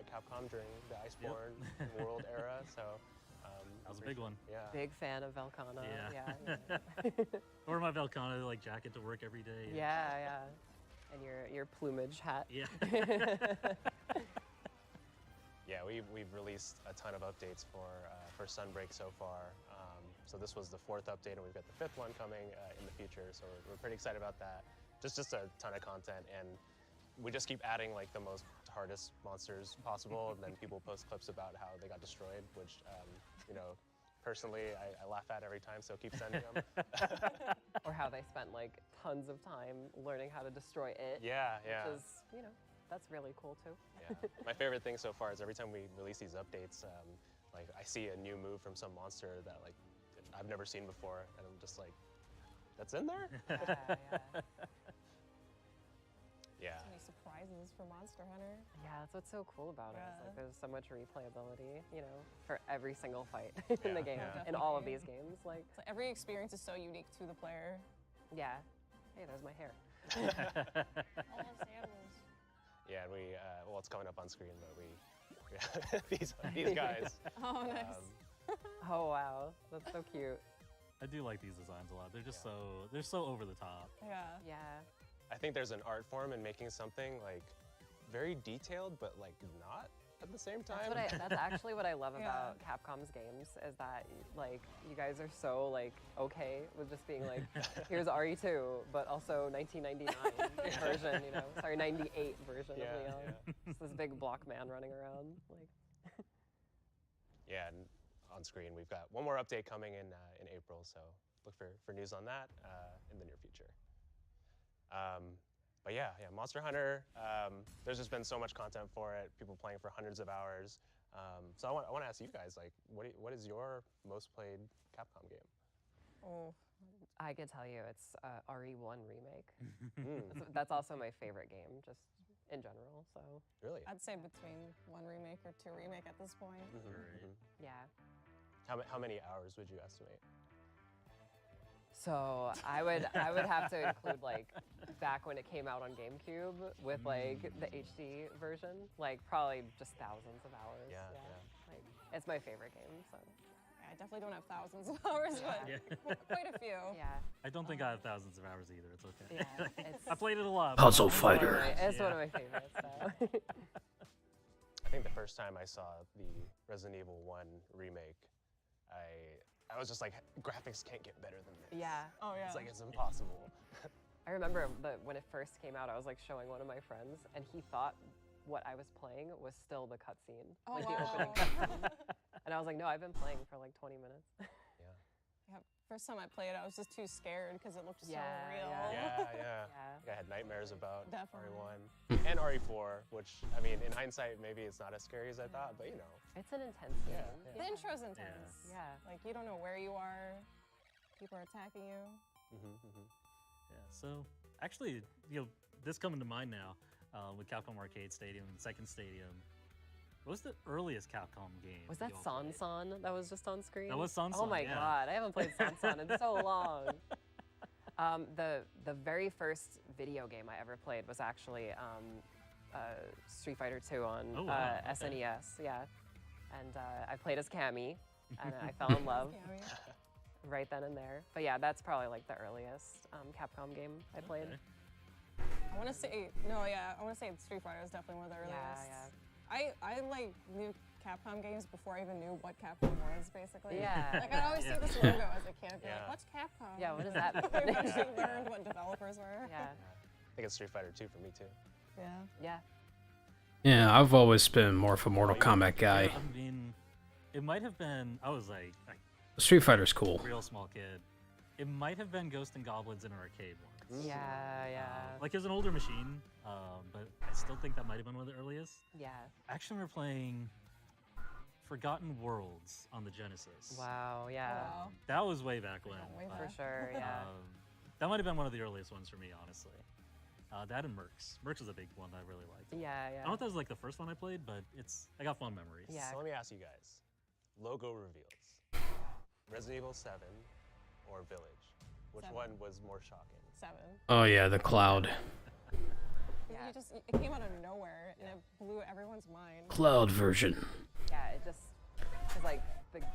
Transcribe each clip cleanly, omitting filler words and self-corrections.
Capcom during the Iceborne World era. So that was a big one. Yeah. Big fan of Velcana. Yeah. Or my Velcana like jacket to work every day. Yeah. And your plumage hat. Yeah. Yeah, we've released a ton of updates for Sunbreak so far. So this was the 4th update, and we've got the 5th one coming in the future. So we're pretty excited about that. Just a ton of content, and we just keep adding like the most hardest monsters possible, and then people post clips about how they got destroyed, which personally I laugh at every time. So keep sending them. Or how they spent like tons of time learning how to destroy it. Yeah. Which is, that's really cool too. Yeah. My favorite thing so far is every time we release these updates, like I see a new move from some monster that like I've never seen before, and I'm just like, that's in there? Yeah. So many surprises for Monster Hunter. Yeah, that's what's so cool about it. It's like there's so much replayability, for every single fight in the game, in all of these games. Like every experience is so unique to the player. Yeah. Hey, there's my hair. Almost animals. Yeah, and well, it's coming up on screen, but these guys. Oh, nice. Oh, wow. That's so cute. I do like these designs a lot. They're just they're so over the top. Yeah. I think there's an art form in making something like very detailed, but like not at the same time. That's actually what I love about Capcom's games is that like you guys are so like okay with just being like, here's RE2, but also 1999 version, sorry, 98 version of Leon. It's this big block man running around, like. Yeah, and on screen we've got one more update coming in April, so look for news on that in the near future. But yeah, Monster Hunter, there's just been so much content for it, people playing for hundreds of hours. So I want to ask you guys, like, what is your most played Capcom game? Oh. I can tell you it's RE1 Remake. That's also my favorite game, just in general, so. Really? I'd say between 1 remake or 2 remake at this point. Yeah. How many hours would you estimate? So I would have to include like back when it came out on GameCube with like the HD version, like probably just thousands of hours. Yeah. Like it's my favorite game. So. Yeah, I definitely don't have thousands of hours, but quite a few. Yeah. I don't think I have thousands of hours either. It's okay. Yeah, I played it a lot. Puzzle fighter. It's one of my favorites. So. I think the first time I saw the Resident Evil 1 remake, I was just like, graphics can't get better than this. Yeah. Oh yeah. It's like, it's impossible. I remember when it first came out, I was like showing one of my friends, and he thought what I was playing was still the cutscene, Oh, like wow. the opening cutscene. And I was like, no, I've been playing for like 20 minutes. Yeah. First time I played it, I was just too scared because it looked so Yeah, real. Yeah. I had nightmares about Definitely. RE1 and RE4, which, I mean, in hindsight, maybe it's not as scary as I thought, but It's an intense game. Yeah. The intro's intense. Yeah. Like, you don't know where you are. People are attacking you. Yeah, so actually, this coming to mind now with Capcom Arcade Stadium and Second Stadium. What was the earliest Capcom game? Was that y'all played? San that was just on screen? That was San. Oh my god, I haven't played San in so long. The very first video game I ever played was actually Street Fighter 2 on SNES. Yeah, and I played as Cammy, and I fell in love right then and there. But yeah, that's probably like the earliest Capcom game I played. Okay. I want to say, Street Fighter is definitely one of the earliest. Yeah. I like knew Capcom games before I even knew what Capcom was, basically. Yeah. Like, I'd always see this logo as a kid, be like, what's Capcom? Yeah, what does that mean? I actually learned what developers were. Yeah. I think it's Street Fighter 2 for me, too. Yeah. Yeah, I've always been more of a Mortal Kombat guy. I mean, it might have been. I was like Street Fighter's cool. real small kid. It might have been Ghost and Goblins in an arcade once. Yeah. Like it was an older machine, but I still think that might have been one of the earliest. Yeah. I actually remember playing Forgotten Worlds on the Genesis. Wow. Yeah. Wow. That was way back when. Way but, For sure. Yeah. that might have been one of the earliest ones for me, honestly. That and Mercs. Mercs was a big one that I really liked. Yeah. I don't know if that was like the first one I played, but I got fond memories. Yeah. So let me ask you guys, logo reveals. Resident Evil 7 or Village? Which 7. one was more shocking? 7. Oh yeah, the cloud. Yeah. It came out of nowhere and it blew everyone's mind. Cloud version. Yeah, it just was like the game.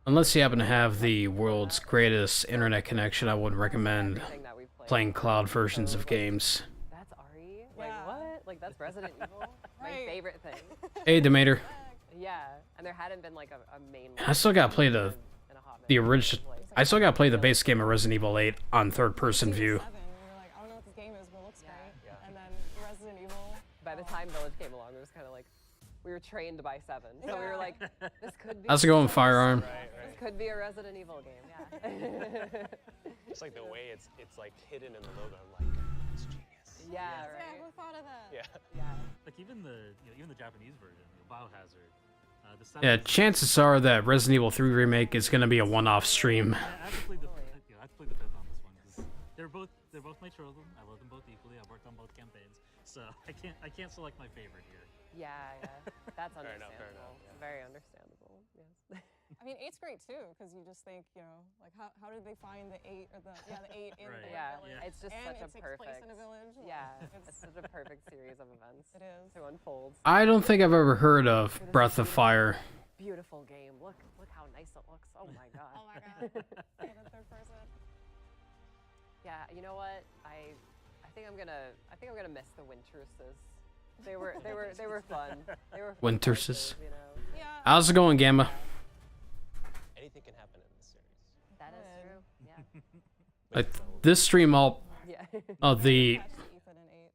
Unless you happen to have the world's greatest internet connection, I would recommend Everything that we've played. playing cloud versions of games. That's Ari? Like Yeah. what? Like that's Resident Evil? My Right. favorite thing. Hey, Demeter. Yeah, and there hadn't been like a main. I still gotta play in a hot the minute. original. Like, I still gotta play the base game of Resident Evil 8 on third-person view. 7, and you're like, I don't know what this game is, but it looks Yeah. great. Yeah. And then Resident Evil. By the time Village came along, it was kind of like we were trained by 7, so we were like, this could be. How's it going, Firearm? Right, This right. could be a Resident Evil game. Yeah. Just like the way it's like hidden in the logo. I'm like, it's genius. yeah. Yeah, Right. who thought of that? Yeah. Yeah. Like even the Japanese version, Biohazard. The Yeah, 7 chances are that Resident Evil 3 remake is gonna be a one-off stream. I have to play the I have to play the 5th on this one because they're both my children. I love them both equally. I've worked on both campaigns, so I can't select my favorite here. Yeah. That's Fair understandable. enough, fair enough, yeah. Very understandable. Yes. I mean, 8's great too, because you just think, like how did they find the 8 or the 8 in Right. the Yeah, village? it's just and such it a takes perfect. place in a village. Yeah, Like, it's such a perfect series of events. It is. To unfold. I don't think I've ever heard of Breath of Fire. Beautiful game. Look how nice it looks. Oh my god. Oh my god. Yeah, the third person. Yeah, you know what? I think I'm gonna miss the Winterses. They were fun. They were fun Winterses. characters, you know. Yeah. How's it going, Gamma? Anything can happen in this series. That is true. Yeah. This stream, I'll Yeah. oh the Catch Ethan in 8.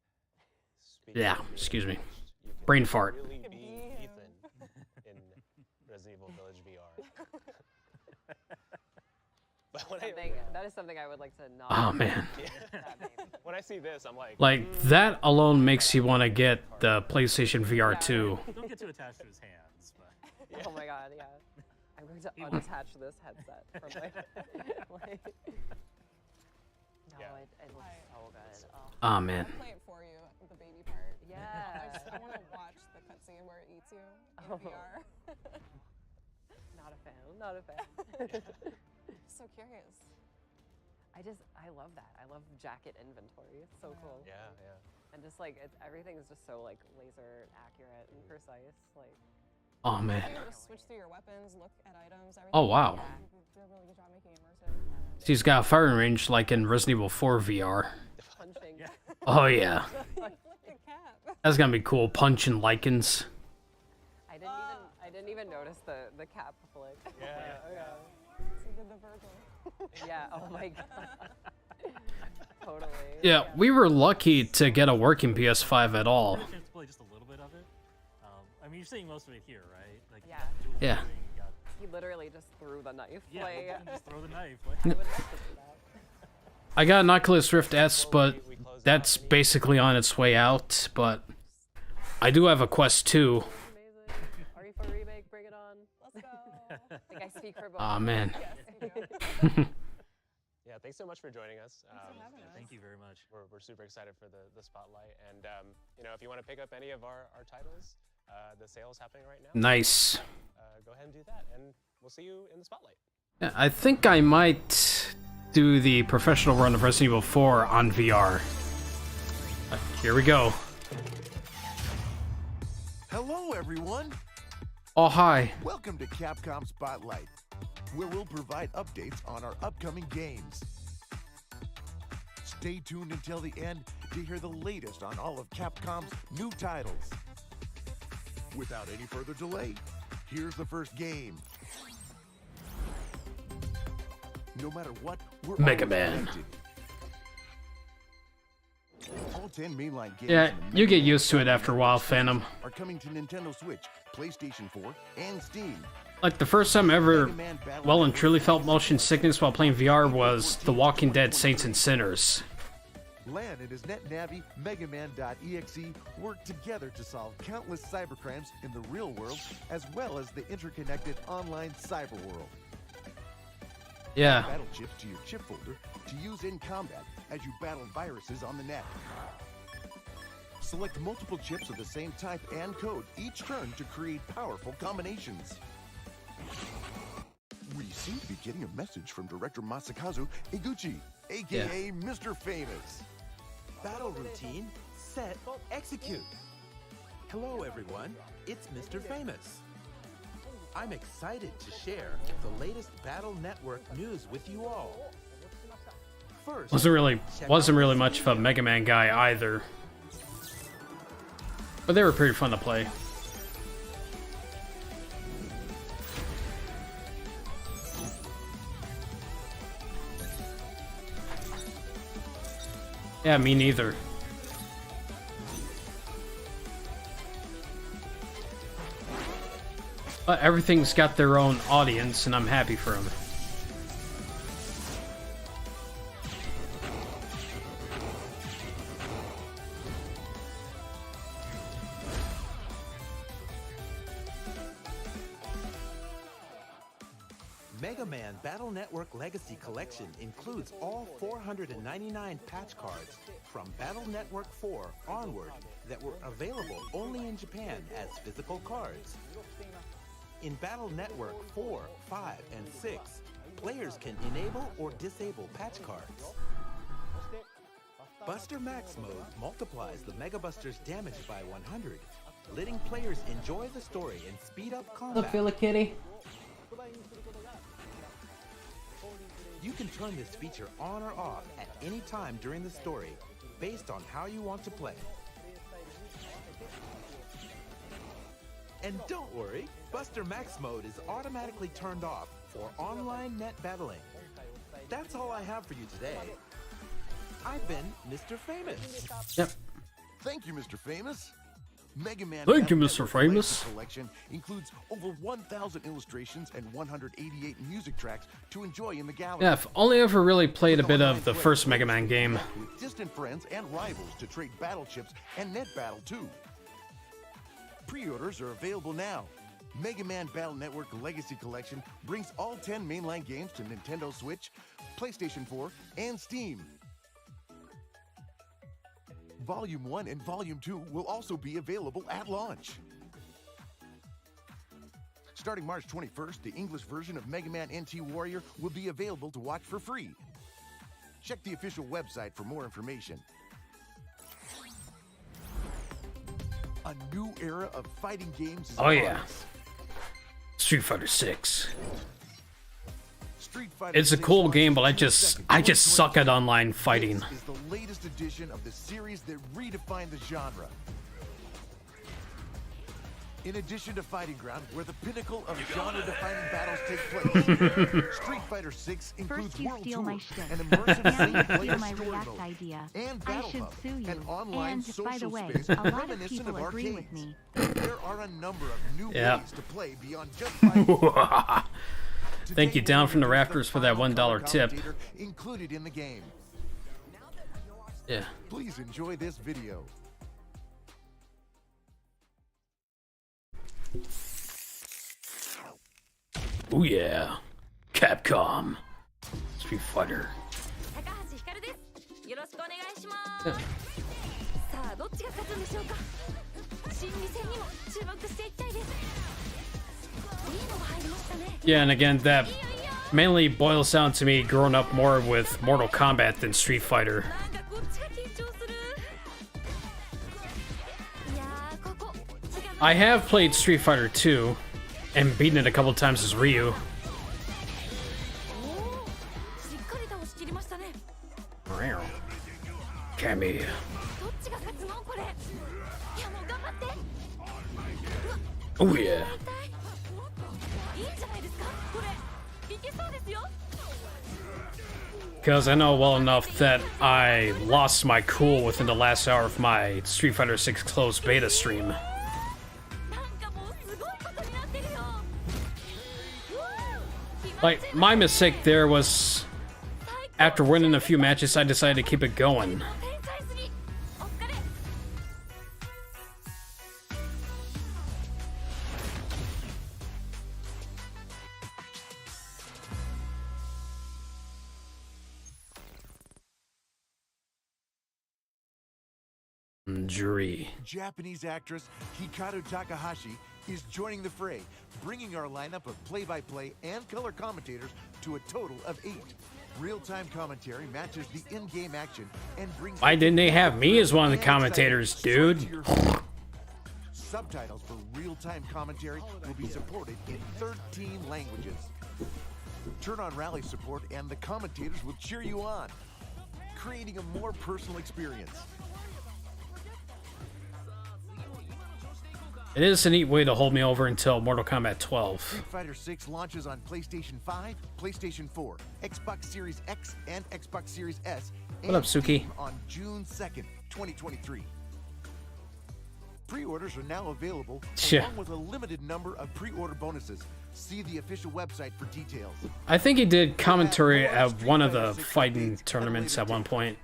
Speaking Yeah, of being excuse me. engaged, you can Brain fart. Really Could be be him. Ethan in Resident Evil Village VR. But when That is something I would like to not. Oh man. That maybe. when I see this, I'm like, Like that alone makes you want to get the PlayStation VR 2. Don't get too attached to his hands, but Oh my god, yeah. I'm going to unattach this headset from my. like, no, Yeah. it looks so good. Oh, Oh man. I'll play it for you, the baby part. yeah. I want to watch the cutscene where it eats you in Oh. VR. Not a fan. Not a fan. So curious. I love that. I love jacket inventory. It's so cool. yeah, yeah. And just like everything is just so like laser accurate and precise. Like Oh man. You're able to switch through your weapons, look at items, everything. Oh wow. You did a really good job making it immersive. She's got a firing range like in Resident Evil 4 VR. punching. Oh yeah. Flick the cap. That's gonna be cool. Punching lichens. I didn't even notice the cap flick. Yeah. So you did the Virgil. Yeah. Oh my god. Totally. Yeah, we were lucky to get a working PS5 at all. I had a chance to play just a little bit of it. I mean, you're seeing most of it here, right? Like, Yeah. dual Yeah. wielding, you got- He literally just threw the knife. Yeah, Like, well, just throw the knife. I Like, would love to do that. I got an Oculus Rift S, but We close that's out any- basically on its way out. But I do have a Quest 2. Amazing. RE4 remake, bring it on. Let's go. I think I speak for both. Aw man. Yes, you do. Yeah, thanks so much for joining us. having us. thank you very much. We're super excited for the spotlight. And, if you want to pick up any of our titles, the sale's happening right now. Nice. Go ahead and do that. And we'll see you in the spotlight. Yeah, I think I might do the professional run of Resident Evil 4 on VR. Here we go. Hello, everyone. Oh, hi. Welcome to Capcom Spotlight, where we'll provide updates on our upcoming games. Stay tuned until the end to hear the latest on all of Capcom's new titles. Without any further delay, here's the first game. No matter what, we're Mega always Man. connected. All 10 mainline games Yeah, in the you Mega get Man used to it after a while, series Phantom. are coming to Nintendo Switch, PlayStation 4, and Steam. Like, the first time I ever well and truly felt motion sickness while playing VR was The Walking Dead Saints and Sinners. Lan and his NetNavi Megaman.exe work together to solve countless cybercrimes in the real world, as well as the interconnected online cyber world. Yeah. Battle chips to your chip folder to use in combat as you battle viruses on the net. Select multiple chips of the same type and code each turn to create powerful combinations. We seem to be getting a message from director Masakazu Iguchi, aka Mr. Famous. Battle routine, set, execute. Hello everyone, it's Mr. Famous. I'm excited to share the latest Battle Network news with you all. First, Wasn't really much of a Mega Man guy either. But they were pretty fun to play. Yeah, me neither. But everything's got their own audience, and I'm happy for them. Mega Man Battle Network Legacy Collection includes all 499 patch cards from Battle Network 4 onward that were available only in Japan as physical cards. In Battle Network 4, 5, and 6, players can enable or disable patch cards. Buster Max mode multiplies the Mega Buster's damage by 100, letting players enjoy the story and speed up combat. Look, Philly Kitty. You can turn this feature on or off at any time during the story, based on how you want to play. And don't worry, Buster Max mode is automatically turned off for online net battling. That's all I have for you today. I've been Mr. Famous. Yep. Thank you, Mr. Famous. Mega Man Thank you, Battle Mr. Network Famous. Legacy Collection includes over 1,000 illustrations and 188 music tracks to enjoy in the gallery. Yeah, I've only ever really played a bit of the first Mega Man game. With distant friends and rivals to trade battle chips and net battle too. Pre-orders are available now. Mega Man Battle Network Legacy Collection brings all 10 mainline games to Nintendo Switch, PlayStation 4, and Steam. Volume 1 and Volume 2 will also be available at launch. Starting March 21st, the English version of Mega Man NT Warrior will be available to watch for free. Check the official website for more information. A new era of fighting games is Oh upon yeah. us. Street Fighter 6. Street Fighter It's a 6 cool launches game, but I June just 2nd, suck at online fighting. This is the latest edition of the series that redefined the genre. In addition to Fighting Ground, where the pinnacle of genre-defining battles take place, Street Fighter 6 includes First you World steal Tour, my shit. an immersive Now you single-player steal my story React mode, idea. and I Battle should Hub, sue you. an online And social by the way, space a lot of reminiscent people of agree with arcades. me. There are a number of new Yeah. ways to play beyond just fighting. Thank you, Today, Down we'll from the introduce Rafters, for that final color $1 tip. commentator included in the game. Yeah. Please enjoy this video. Oh yeah. Capcom. Street Fighter. 高橋ひかるです。よろしくお願いします。さあ、どっちが勝つんでしょうか。心理戦にも注目していきたいです。いいのが入りましたね。 Yeah, and again, that mainly boils down to me growing up more with Mortal Kombat than Street Fighter. なんかこっちが緊張する。いやー、ここ。 I have played Street Fighter 2 and beaten it a couple times as Ryu. おー、しっかり倒しきりましたね。 Cammy. どっちが勝つのこれ。いやもう頑張って。 Oh yeah. いいんじゃないですかこれ。いけそうですよ。 Because I know well enough that I lost my cool within the last hour of my Street Fighter 6 closed beta stream. なんかもうすごいことになってるよ。 Like, my mistake there was after winning a few matches, I decided to keep it going. 天才すぎ。お疲れ。 Jury. Japanese actress Hikaru Takahashi is joining the fray, bringing our lineup of play-by-play and color commentators to a total of 8. Real-time commentary matches the in-game action and brings... Why didn't they have me as one of the commentators, dude? Subtitles for real-time commentary will be supported in 13 languages. Turn on rally support and the commentators will cheer you on, creating a more personal experience. It is a neat way to hold me over until Mortal Kombat 12. Street Fighter 6 launches on PlayStation 5, PlayStation 4, Xbox Series X, and Xbox Series S. What up, Suki? Steam on June 2nd, 2023. Pre-orders are now available, along with a limited number of pre-order bonuses. See the official website for details. I think he did commentary at one of the fighting tournaments at one point.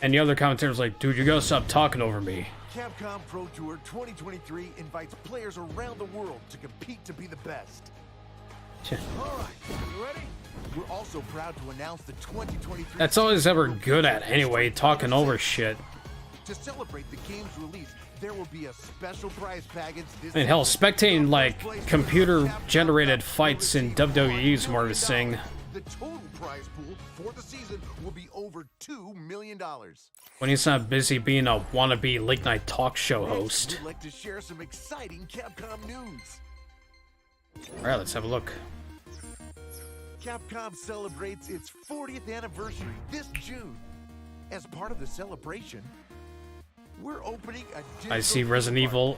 And the other commentator's like, dude, you gotta stop talking over me. Capcom Pro Tour 2023 invites players around the world to compete to be the best. All right, you ready? We're also proud to announce the 2023... That's all he's ever good at anyway, talking over shit. To celebrate the game's release, there will be a special prize package this I mean, hell, spectating, like, computer-generated fights in WWE is more of a thing. The total prize pool for the season will be over $2 million. When he's not busy being a wannabe late-night talk show host. We'd like to share some exciting Capcom news. Alright, let's have a look. Capcom celebrates its 40th anniversary this June. As part of the celebration, we're opening a digital... I see Resident Evil.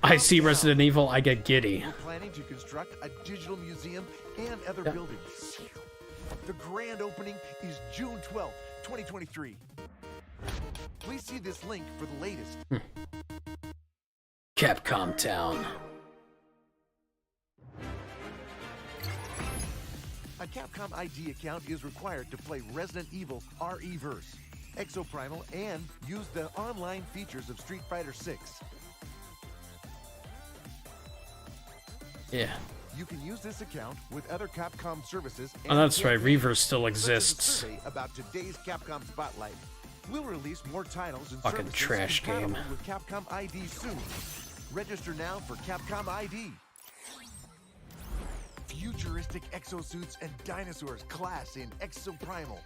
I see Resident Evil. I get giddy. We're planning to construct a digital museum and other buildings. The grand opening is June 12th, 2023. Please see this link for the latest. Capcom Town. A Capcom ID account is required to play Resident Evil RE-verse, Exoprimal, and use the online features of Street Fighter 6. Yeah. You can use this account with other Capcom services. Oh, that's right. Reverse still exists. About today's Capcom Spotlight. We'll release more titles and fucking trash game with Capcom ID soon. Register now for Capcom ID. Futuristic exosuits and dinosaurs class in Exoprimal.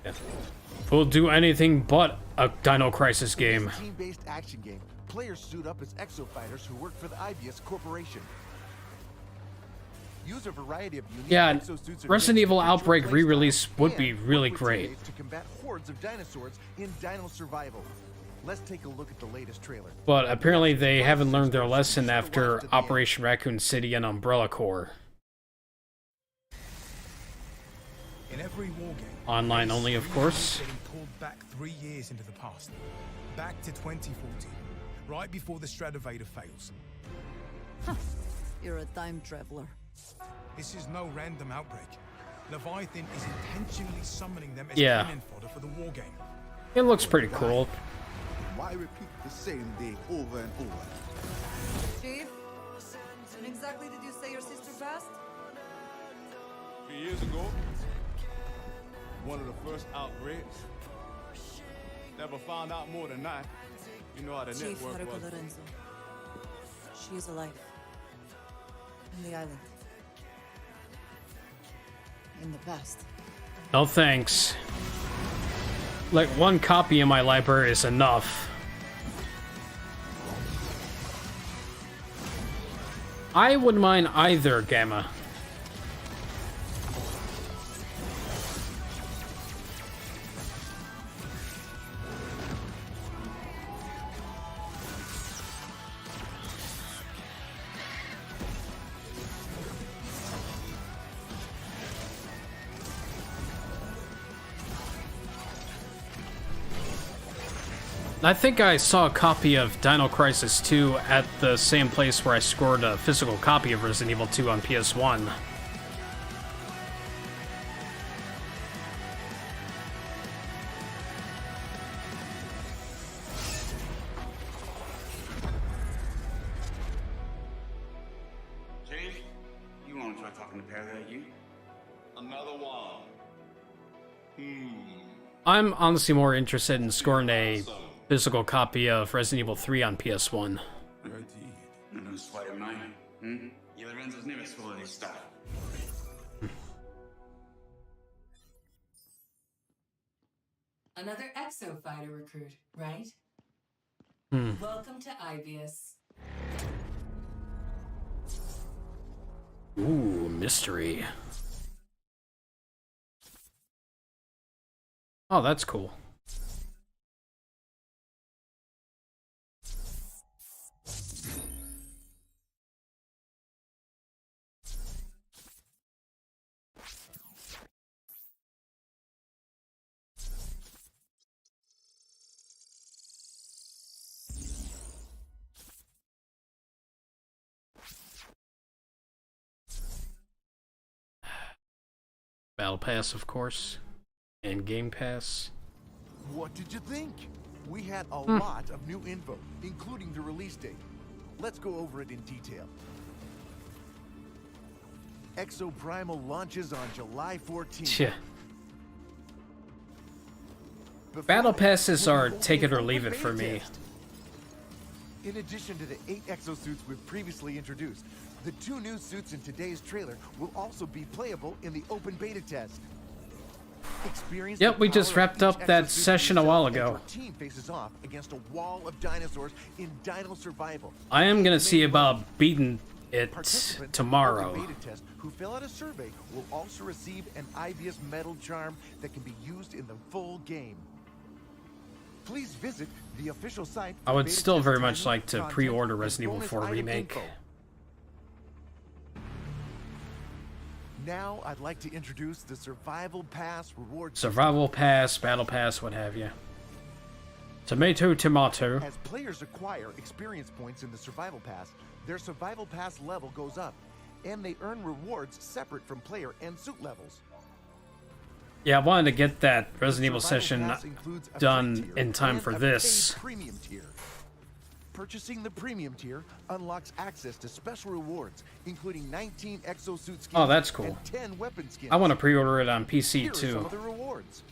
Yeah. We'll do anything but a Dino Crisis game. It's a team-based action game. Players suit up as exo fighters who work for the IBS Corporation. Use a variety of unique exosuits. Resident Evil Outbreak re-release would be really great. To combat hordes of dinosaurs in Dino Survival. Let's take a look at the latest trailer. But apparently they haven't learned their lesson after Operation Raccoon City and Umbrella Corps. In every war game, online only, of course. Getting pulled back 3 years into the past, back to 2014, right before the Stratovator fails. Huh. You're a time traveler. This is no random outbreak. Leviathan is intentionally summoning them as Yeah. cannon fodder for the war game. It looks pretty cool. Why repeat the same thing over and over? Chief, when exactly did you say your sister passed? 3 years ago, one of the first outbreaks. Never found out more than that. You know how the Chief network Haruka was. Lorenzo. She is alive. On the island. In the past. No thanks. Like, one copy in my library is enough. I wouldn't mind either, Gamma. I think I saw a copy of Dino Crisis 2 at the same place where I scored a physical copy of Resident Evil 2 on PS1. Chief, you want to try talking to Perry at you? Another one. I'm honestly more interested in scoring a physical copy of Resident Evil 3 on PS1. No sweat of mine. You Lorenzo's never swallow this stuff. Another exo fighter recruit, right? Welcome to Ibius. Ooh, mystery. Oh, that's cool. Battle Pass, of course, and Game Pass. What did you think? We had a lot of new info, including the release date. Let's go over it in detail. Exo Primal launches on July 14th. Yeah. Battle Passes are take it or leave it for me. In addition to the 8 exosuits we've previously introduced, the 2 new suits in today's trailer will also be playable in the open beta test. Yep, we just wrapped up that session a while ago. Team faces off against a wall of dinosaurs in Dino Survival. I am gonna see about beating it tomorrow. Beta test who fill out a survey will also receive an Ibius metal charm that can be used in the full game. Please visit the official site. I would still very much like to pre-order Resident Evil 4 Remake. Now I'd like to introduce the Survival Pass reward. Survival Pass, Battle Pass, what have you. Tomato. As players acquire experience points in the Survival Pass, their Survival Pass level goes up, and they earn rewards separate from player and suit levels. Yeah, I wanted to get that Resident Evil session done in time for this. Premium tier. Purchasing the premium tier unlocks access to special rewards, including 19 exosuit skins. Oh, that's cool. And 10 weapon skins. I want to pre-order it on PC Here are too. some of the rewards.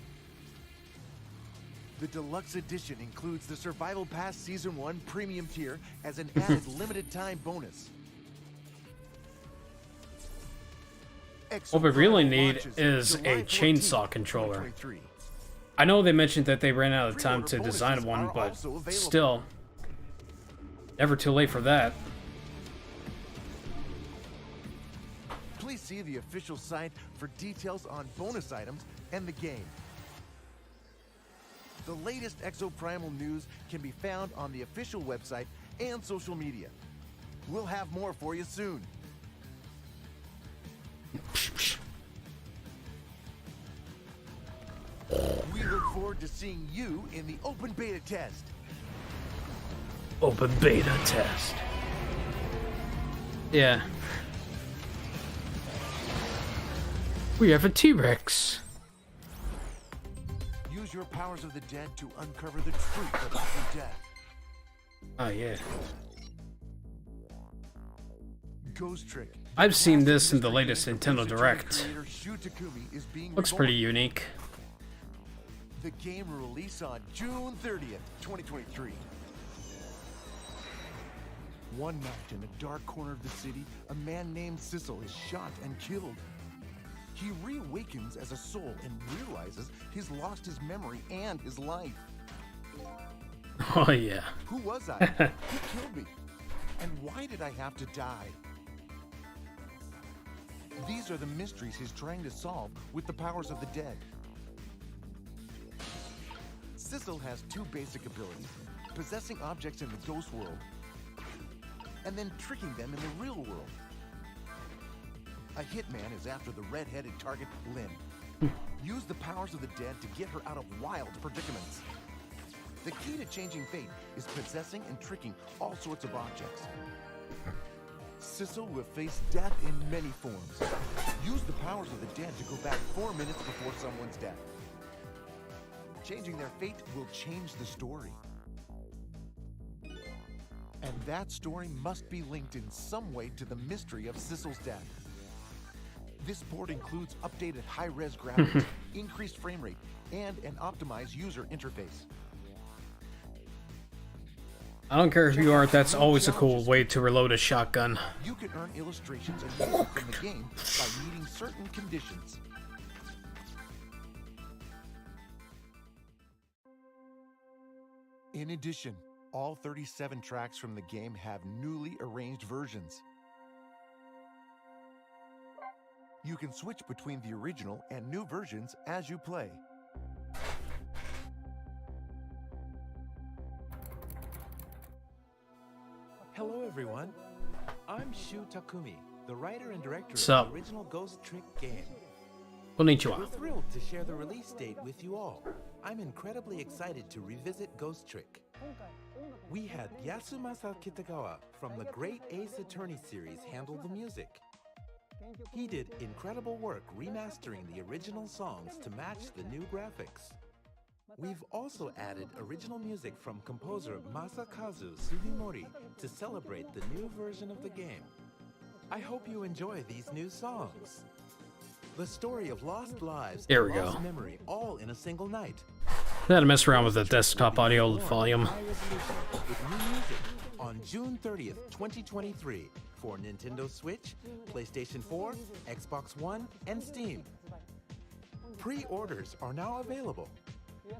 The deluxe edition includes the Survival Pass Season 1 premium tier as an added limited time bonus. What we really need is a chainsaw controller. I know they mentioned that they ran out of time to design one, but still, never too late for that. Please see the official site for details on bonus items and the game. The latest Exo Primal news can be found on the official website and social media. We'll have more for you soon. We look forward to seeing you in the open beta test. Open beta test. Yeah. We have a T-Rex. Use your powers of the dead to uncover the truth about your death. Oh yeah. Ghost Trick. I've seen this in the latest Nintendo Direct. Looks pretty unique. The game will release on June 30th, 2023. One night in a dark corner of the city, a man named Sissel is shot and killed. He reawakens as a soul and realizes he's lost his memory and his life. Oh yeah. Who was I? Who killed me? And why did I have to die? These are the mysteries he's trying to solve with the powers of the dead. Sissel has 2 basic abilities: possessing objects in the ghost world, and then tricking them in the real world. A hitman is after the red-headed target, Lynn. Use the powers of the dead to get her out of wild predicaments. The key to changing fate is possessing and tricking all sorts of objects. Sissel will face death in many forms. Use the powers of the dead to go back 4 minutes before someone's death. Changing their fate will change the story. And that story must be linked in some way to the mystery of Sissel's death. This board includes updated high-res graphics, increased frame rate, and an optimized user interface. I don't care who you are, that's always a cool way to reload a shotgun. You can earn illustrations and music from the game by meeting certain conditions. In addition, all 37 tracks from the game have newly arranged versions. You can switch between the original and new versions as you play. Hello, everyone. I'm Shu Takumi, the writer and director What's of up? the original Ghost Trick game. Konnichiwa. We're thrilled to share the release date with you all. I'm incredibly excited to revisit Ghost Trick. We had Yasumasa Kitagawa from the great Ace Attorney series handle the music. He did incredible work remastering the original songs to match the new graphics. We've also added original music from composer Masakazu Sugimori to celebrate the new version of the game. I hope you enjoy these new songs. The story of lost lives There and we lost go. memory all in a single night. I had to mess around with the desktop audio volume. High resolution with new music on June 30th, 2023 for Nintendo Switch, PlayStation 4, Xbox One, and Steam. Pre-orders are now available.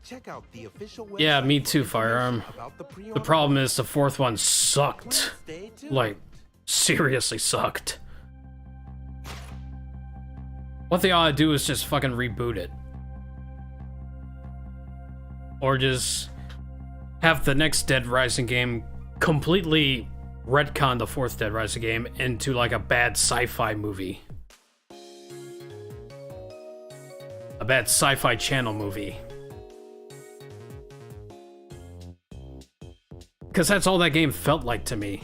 Check out the official website. Yeah, me too, Firearm. about the The pre-order. problem is the fourth one sucked. Stay tuned. Like, seriously sucked. What they ought to do is just fucking reboot it. Or just have the next Dead Rising game completely retcon the fourth Dead Rising game into like a bad sci-fi movie. A bad sci-fi channel movie. Because that's all that game felt like to me.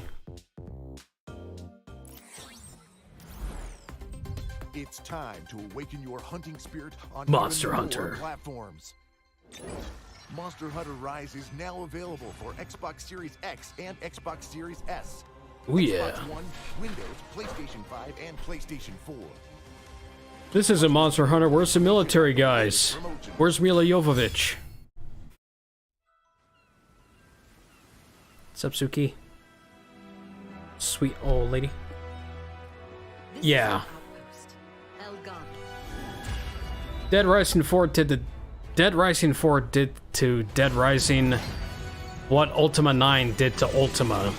It's time to awaken your hunting spirit on Monster even more Hunter. platforms. Monster Hunter Rise is now available for Xbox Series X and Xbox Series S. Oh yeah. Xbox One, Windows, PlayStation 5, and PlayStation 4. This isn't Monster Hunter. Where's the military guys? Where's Mila Jovovich? What's up, Suki? Sweet old lady. Yeah. Dead Rising 4 did the Dead Rising 4 did to Dead Rising what Ultima 9 did to Ultima.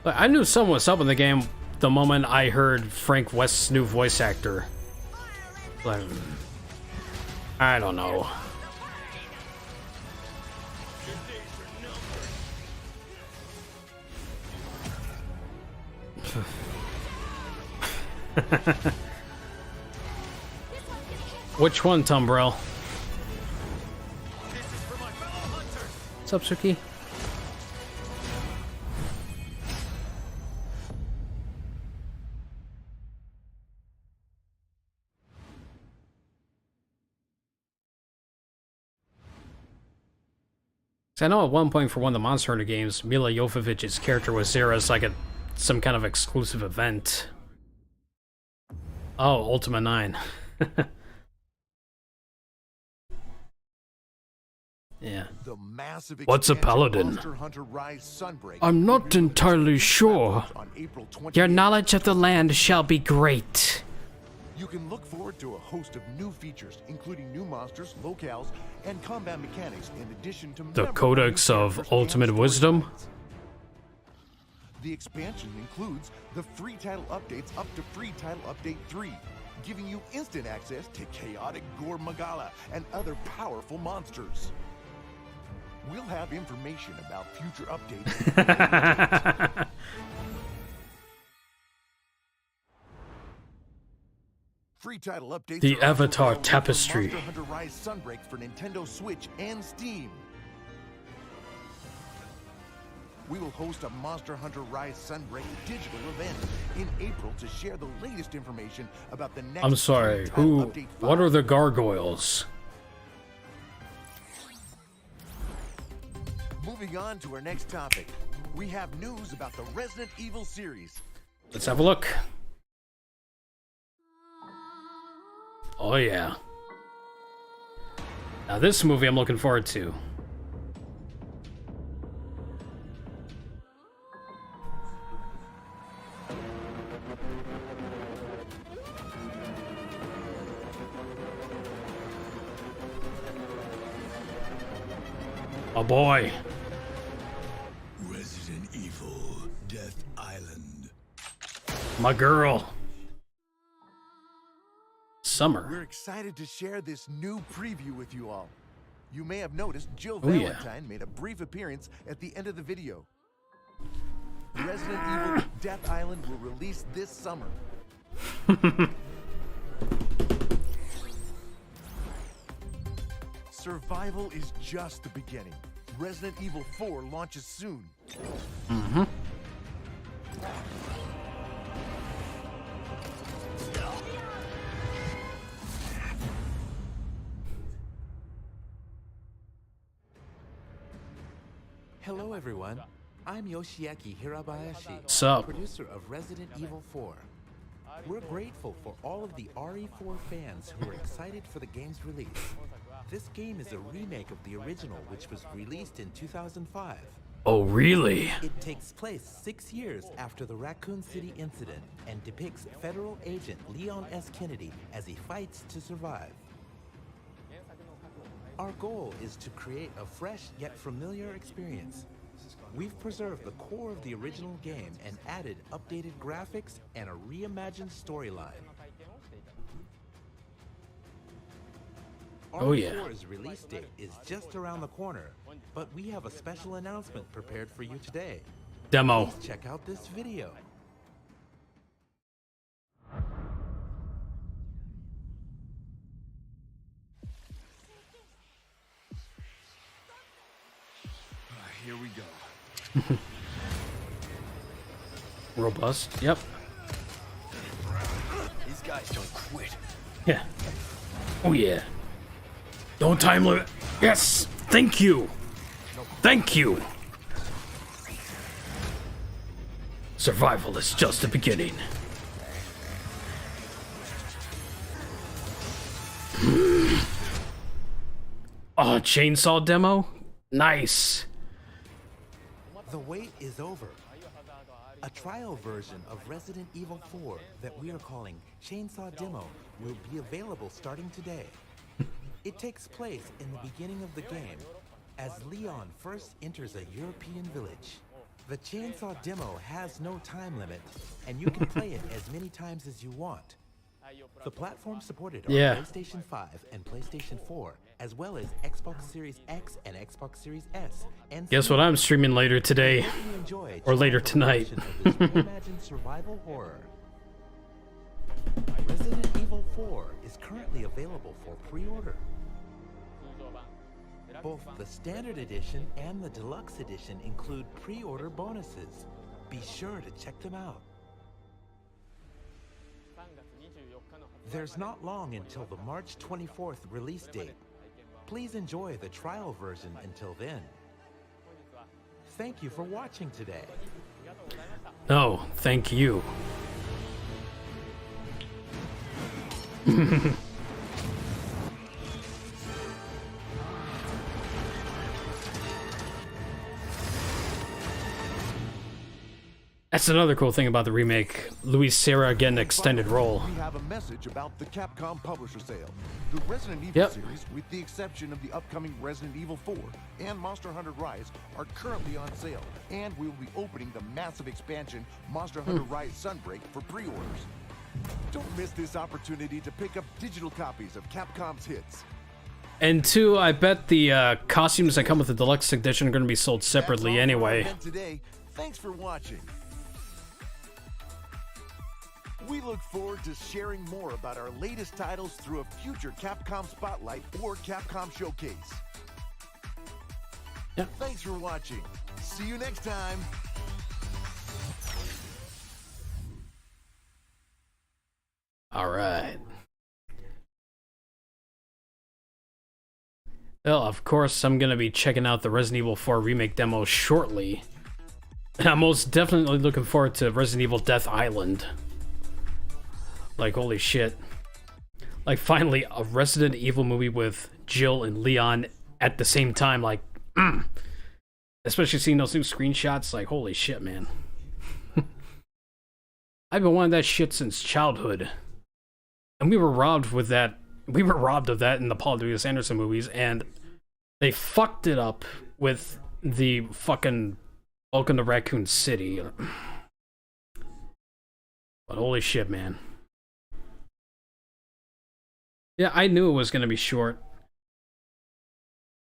But I knew something was up in the game the moment I heard Frank West's new voice actor. Like, I don't know. Which one, Tumbrel? What's up, Suki? I know at one point for one of the Monster Hunter games, Mila Jovovich's character was there as like some kind of exclusive event. Oh, Ultima 9. Yeah. The massive What's a expansion paladin? Monster Hunter Rise Sunbreak I'm not will be entirely sure. on April 28th. Your knowledge of the land shall be great. You can look forward to a host of new features, including new monsters, locales, and combat mechanics, in addition to The memorable Codex new of characters and Ultimate Wisdom. storylines. The expansion includes the free title updates up to free title update 3, giving you instant access to chaotic Gore Magala and other powerful monsters. We'll have information about future updates. Free title updates The are also Avatar available for Tapestry. Monster Hunter Rise Sunbreak for Nintendo Switch and Steam. We will host a Monster Hunter Rise Sunbreak digital event in April to share the latest information about the next I'm sorry, free title who? update What file. are the gargoyles? Moving on to our next topic, we have news about the Resident Evil series. Let's have a look. Oh yeah. Now this movie I'm looking forward to. Oh boy. Resident Evil Death Island. My girl. Summer. We're excited to share this new preview with you all. You may have noticed Jill Oh, yeah. Valentine made a brief appearance at the end of the video. Resident Evil Death Island will release this summer. Survival is just the beginning. Resident Evil 4 launches soon. Mm-hmm. Hello, everyone. I'm Yoshiaki Hirabayashi, Sup? producer of Resident Evil 4. We're grateful for all of the RE4 fans who are excited for the game's release. This game is a remake of the original, which was released in 2005. Oh, really? It takes place 6 years after the Raccoon City incident and depicts federal agent Leon S. Kennedy as he fights to survive. Our goal is to create a fresh yet familiar experience. We've preserved the core of the original game and added updated graphics and a reimagined storyline. Oh, yeah. RE4's release date is just around the corner, but we have a special announcement prepared for you today. Demo. Please check out this video. Here we go. Robust. Yep. These guys don't quit. Yeah. Oh yeah. No time limit. Yes. Thank you. Thank you. Survival is just the beginning. Oh, chainsaw demo? Nice. The wait is over. A trial version of Resident Evil 4 that we are calling Chainsaw Demo will be available starting today. It takes place in the beginning of the game as Leon first enters a European village. The Chainsaw Demo has no time limit, and you can play it as many times as you want. The platforms supported are PlayStation 5 and PlayStation 4, as well as Xbox Series X and Xbox Series S. And Guess what I'm streaming later today, or later tonight. reimagined survival horror. Resident Evil 4 is currently available for pre-order. Both the Standard Edition and the Deluxe Edition include pre-order bonuses. Be sure to check them out. There's not long until the March 24th release date. Please enjoy the trial version until then. Thank you for watching today. No, thank you. That's another cool thing about the remake. Luis Serra getting an extended role. We have a message about the Capcom Publisher Sale. The Resident Evil series, with the exception of the upcoming Resident Evil 4 and Monster Hunter Rise, are currently on sale, and we will be opening the massive expansion Monster Hunter Rise Sunbreak for pre-orders. Don't miss this opportunity to pick up digital copies of Capcom's hits. And two, I bet the costumes that come with the deluxe edition are going to be sold separately anyway. Today, thanks for watching. We look forward to sharing more about our latest titles through a future Capcom Spotlight or Capcom Showcase. Yeah. Thanks for watching. See you next time. All right. Well, of course, I'm going to be checking out the Resident Evil 4 remake demo shortly. And I'm most definitely looking forward to Resident Evil Death Island. Like, holy shit. Like, finally, a Resident Evil movie with Jill and Leon at the same time. Like, especially seeing those new screenshots. Like, holy shit, man. I've been wanting that shit since childhood. And we were robbed with that. We were robbed of that in the Paul W.S. Anderson movies. And they fucked it up with the fucking Welcome to Raccoon City. But holy shit, man. Yeah, I knew it was going to be short.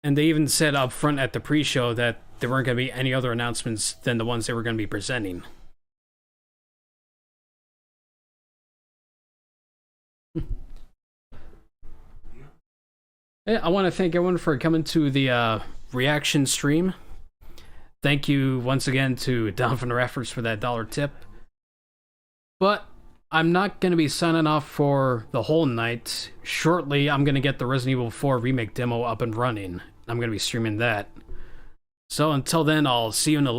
And they even said up front at the pre-show that there weren't going to be any other announcements than the ones they were going to be presenting. Yeah, I want to thank everyone for coming to the reaction stream. Thank you once again to Down from the Rafters for that $1 tip. But I'm not going to be signing off for the whole night. Shortly, I'm going to get the Resident Evil 4 remake demo up and running. I'm going to be streaming that. So until then, I'll see you in the